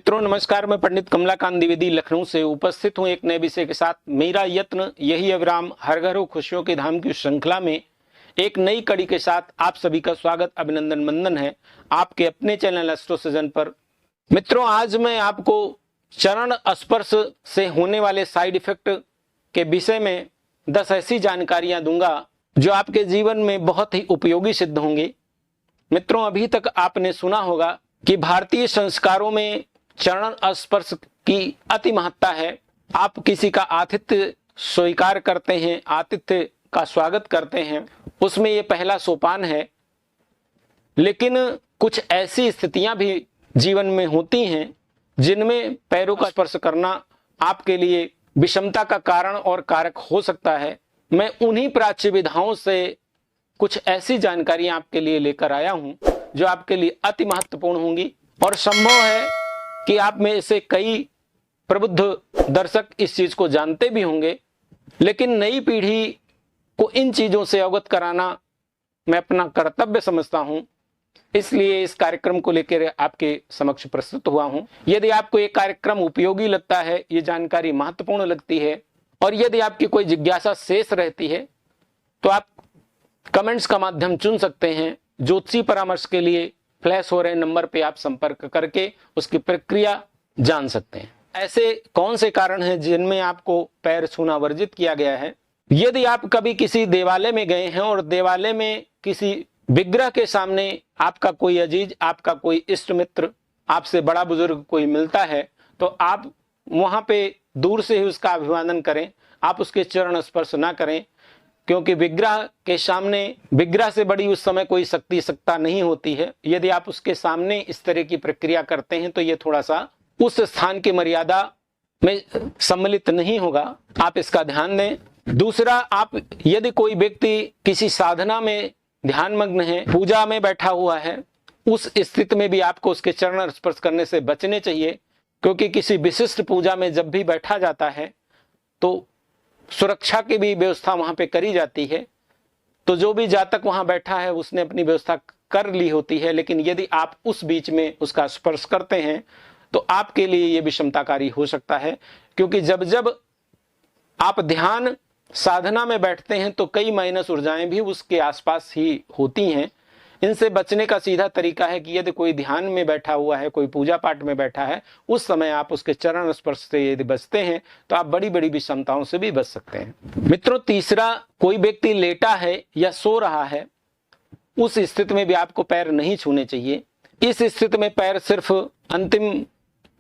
मित्रों नमस्कार, मैं पंडित कमलाकांत द्विवेदी लखनऊ से उपस्थित हूं एक नए विषय के साथ। मेरा यत्न यही अविराम, हर घर हो खुशियों के धाम की श्रृंखला में एक नई कड़ी के साथ आप सभी का स्वागत अभिनंदन वंदन है आपके अपने चैनल एस्ट्रो सृजन पर। मित्रों, आज मैं आपको चरण स्पर्श से होने वाले साइड इफेक्ट के विषय में 10 ऐसी जानकारियां दूंगा जो आपके जीवन में बहुत ही उपयोगी सिद्ध होंगी। मित्रों, अभी तक आपने सुना होगा कि भारतीय संस्कारों में चरण स्पर्श की अति महत्ता है। आप किसी का आतिथ्य स्वीकार करते हैं, आतिथ्य का स्वागत करते हैं, उसमें ये पहला सोपान है। लेकिन कुछ ऐसी स्थितियां भी जीवन में होती हैं जिनमें पैरों का स्पर्श करना आपके लिए विषमता का कारण और कारक हो सकता है। मैं उन्हीं प्राच्य विधाओं से कुछ ऐसी जानकारियां आपके लिए लेकर आया हूं जो आपके लिए अति महत्वपूर्ण होंगी और संभव है कि आप में से कई प्रबुद्ध दर्शक इस चीज को जानते भी होंगे, लेकिन नई पीढ़ी को इन चीजों से अवगत कराना मैं अपना कर्तव्य समझता हूं। इसलिए इस कार्यक्रम को लेकर आपके समक्ष प्रस्तुत हुआ हूं। यदि आपको ये कार्यक्रम उपयोगी लगता है, ये जानकारी महत्वपूर्ण लगती है और यदि आपकी कोई जिज्ञासा शेष रहती है तो आप कमेंट्स का माध्यम चुन सकते हैं। ज्योतिषी परामर्श के लिए फ्लैश हो रहे नंबर पे आप संपर्क करके उसकी प्रक्रिया जान सकते हैं। ऐसे कौन से कारण हैं जिनमें आपको पैर छूना वर्जित किया गया है? यदि आप कभी किसी देवालय में गए हैं और देवालय में किसी विग्रह के सामने आपका कोई अजीज, आपका कोई इष्ट मित्र, आपसे बड़ा बुजुर्ग कोई मिलता है तो आप वहां पे दूर से ही उसका अभिवादन करें। आप उसके चरण स्पर्श ना करें, क्योंकि विग्रह के सामने, विग्रह से बड़ी उस समय कोई शक्ति सत्ता नहीं होती है। यदि आप उसके सामने इस तरह की प्रक्रिया करते हैं तो ये थोड़ा सा उस स्थान की मर्यादा में सम्मिलित नहीं होगा, आप इसका ध्यान दें। दूसरा, आप यदि कोई व्यक्ति किसी साधना में ध्यानमग्न है, पूजा में बैठा हुआ है, उस स्थिति में भी आपको उसके चरण स्पर्श करने से बचने चाहिए, क्योंकि किसी विशिष्ट पूजा में जब भी बैठा जाता है तो सुरक्षा की भी व्यवस्था वहां पे करी जाती है। तो जो भी जातक वहां बैठा है उसने अपनी व्यवस्था कर ली होती है, लेकिन यदि आप उस बीच में उसका स्पर्श करते हैं तो आपके लिए यह विषमताकारी हो सकता है। क्योंकि जब जब आप ध्यान साधना में बैठते हैं तो कई माइनस ऊर्जाएं भी उसके आसपास ही होती हैं। इनसे बचने का सीधा तरीका है कि यदि कोई ध्यान में बैठा हुआ है, कोई पूजा पाठ में बैठा है, उस समय आप उसके चरण स्पर्श से यदि बचते हैं तो आप बड़ी बड़ी विषमताओं से भी बच सकते हैं। मित्रों, तीसरा, कोई व्यक्ति लेटा है या सो रहा है, उस स्थिति में भी आपको पैर नहीं छूने चाहिए। इस स्थिति में पैर सिर्फ अंतिम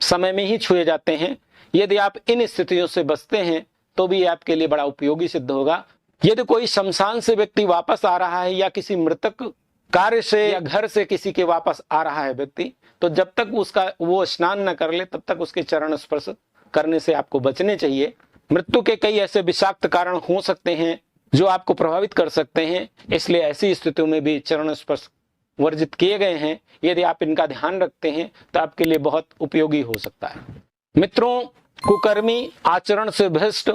समय में ही छुए जाते हैं। यदि आप इन स्थितियों से बचते हैं तो भी आपके लिए बड़ा उपयोगी सिद्ध होगा। यदि कोई शमशान से व्यक्ति वापस आ रहा है या किसी मृतक कार्य से या घर से किसी के वापस आ रहा है व्यक्ति, तो जब तक उसका वो स्नान न कर ले तब तक उसके चरण स्पर्श करने से आपको बचने चाहिए। मृत्यु के कई ऐसे विषाक्त कारण हो सकते हैं जो आपको प्रभावित कर सकते हैं, इसलिए ऐसी स्थितियों में भी चरण स्पर्श वर्जित किए गए हैं। यदि आप इनका ध्यान रखते हैं तो आपके लिए बहुत उपयोगी हो सकता है। मित्रों, कुकर्मी, आचरण से भ्रष्ट,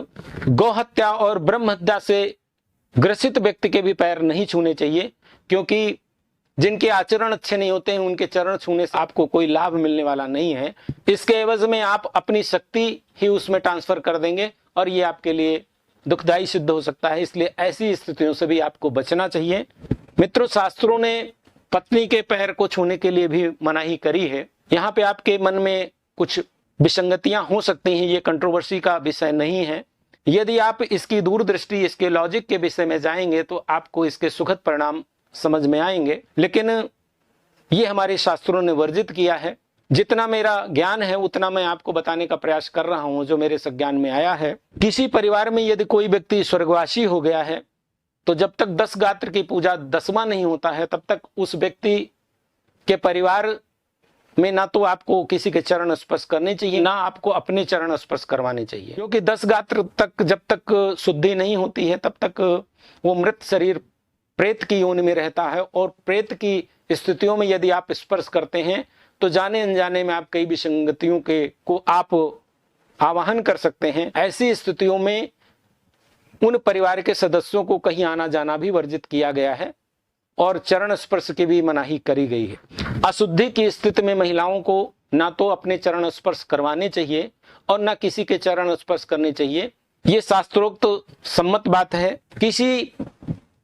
गौहत्या और ब्रह्म हत्या से ग्रसित व्यक्ति के भी पैर नहीं छूने चाहिए, क्योंकि जिनके आचरण अच्छे नहीं होते हैं उनके चरण छूने से आपको कोई लाभ मिलने वाला नहीं है। इसके एवज में आप अपनी शक्ति ही उसमें ट्रांसफर कर देंगे और ये आपके लिए दुखदायी सिद्ध हो सकता है। इसलिए ऐसी स्थितियों से भी आपको बचना चाहिए। मित्रों, शास्त्रों ने पत्नी के पैर को छूने के लिए भी मनाही करी है। यहाँ पे आपके मन में कुछ विसंगतियां हो सकती हैं, ये कंट्रोवर्सी का विषय नहीं है। यदि आप इसकी दूरदृष्टि, इसके लॉजिक के विषय में जाएंगे तो आपको इसके सुखद परिणाम समझ में आएंगे। लेकिन ये हमारे शास्त्रों ने वर्जित किया है। जितना मेरा ज्ञान है उतना मैं आपको बताने का प्रयास कर रहा हूं, जो मेरे संज्ञान में आया है। किसी परिवार में यदि कोई व्यक्ति स्वर्गवासी हो गया है तो जब तक 10 गात्र की पूजा 10वां नहीं होता है तब तक उस व्यक्ति के परिवार में ना तो आपको किसी के चरण स्पर्श करने चाहिए, ना आपको अपने चरण स्पर्श करवाने चाहिए। क्योंकि 10 गात्र तक जब तक शुद्धि नहीं होती है तब तक वो मृत शरीर प्रेत की योनि में रहता है और प्रेत की स्थितियों में यदि आप स्पर्श करते हैं तो जाने अनजाने में आप कई विसंगतियों को आप आवाहन कर सकते हैं। ऐसी स्थितियों में उन परिवार के सदस्यों को कहीं आना जाना भी वर्जित किया गया है और चरण स्पर्श की भी मनाही करी गई है। अशुद्धि की स्थिति में महिलाओं को ना तो अपने चरण स्पर्श करवाने चाहिए और ना किसी के चरण स्पर्श करने चाहिए। ये शास्त्रोक्त सम्मत बात है। किसी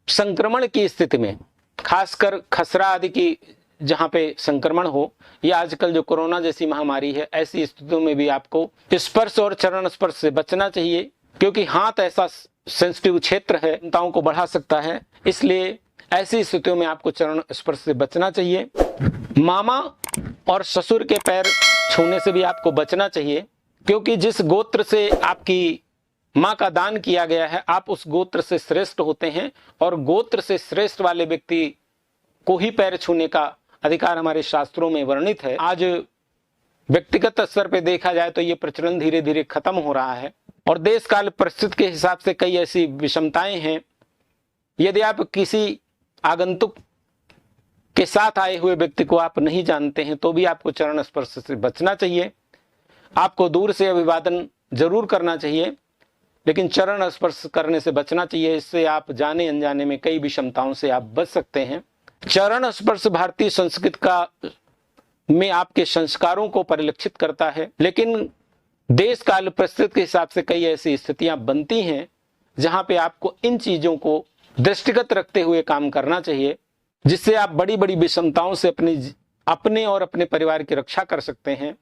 संक्रमण की स्थिति में, खासकर खसरा आदि की जहां पे संक्रमण हो, या आजकल जो कोरोना जैसी महामारी है, ऐसी स्थितियों में भी आपको स्पर्श और चरण स्पर्श से बचना चाहिए, क्योंकि हाथ ऐसा सेंसिटिव क्षेत्र है, चिंताओं को बढ़ा सकता है। इसलिए ऐसी स्थितियों में आपको चरण स्पर्श से बचना चाहिए। मामा और ससुर के पैर छूने से भी आपको बचना चाहिए, क्योंकि जिस गोत्र से आपकी माँ का दान किया गया है, आप उस गोत्र से श्रेष्ठ होते हैं, और गोत्र से श्रेष्ठ वाले व्यक्ति को ही पैर छूने का अधिकार हमारे शास्त्रों में वर्णित है। आज व्यक्तिगत स्तर पे देखा जाए तो ये प्रचलन धीरे धीरे खत्म हो रहा है, और देश काल परिस्थिति के हिसाब से कई ऐसी विषमताएं हैं। यदि आप किसी आगंतुक के साथ आए हुए व्यक्ति को आप नहीं जानते हैं, तो भी आपको चरण स्पर्श से बचना चाहिए। आपको दूर से अभिवादन जरूर करना चाहिए, लेकिन चरण स्पर्श करने से बचना चाहिए। इससे आप जाने अनजाने में कई विषमताओं से आप बच सकते हैं। चरण स्पर्श भारतीय संस्कृति का में आपके संस्कारों को परिलक्षित करता है, लेकिन देश काल परिस्थिति के हिसाब से कई ऐसी स्थितियां बनती हैं जहां पे आपको इन चीजों को दृष्टिगत रखते हुए काम करना चाहिए, जिससे आप बड़ी बड़ी विषमताओं से अपने और अपने परिवार की रक्षा कर सकते हैं।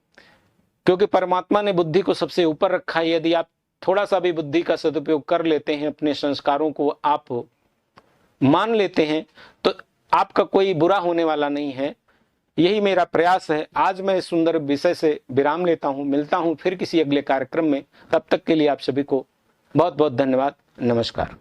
क्योंकि परमात्मा ने बुद्धि को सबसे ऊपर रखा है। यदि आप थोड़ा सा भी बुद्धि का सदुपयोग कर लेते हैं, अपने संस्कारों को आप मान लेते हैं, तो आपका कोई बुरा होने वाला नहीं है। यही मेरा प्रयास है। आज मैं इस सुंदर विषय से विराम लेता हूं। मिलता हूं फिर किसी अगले कार्यक्रम में। तब तक के लिए आप सभी को बहुत बहुत धन्यवाद। नमस्कार।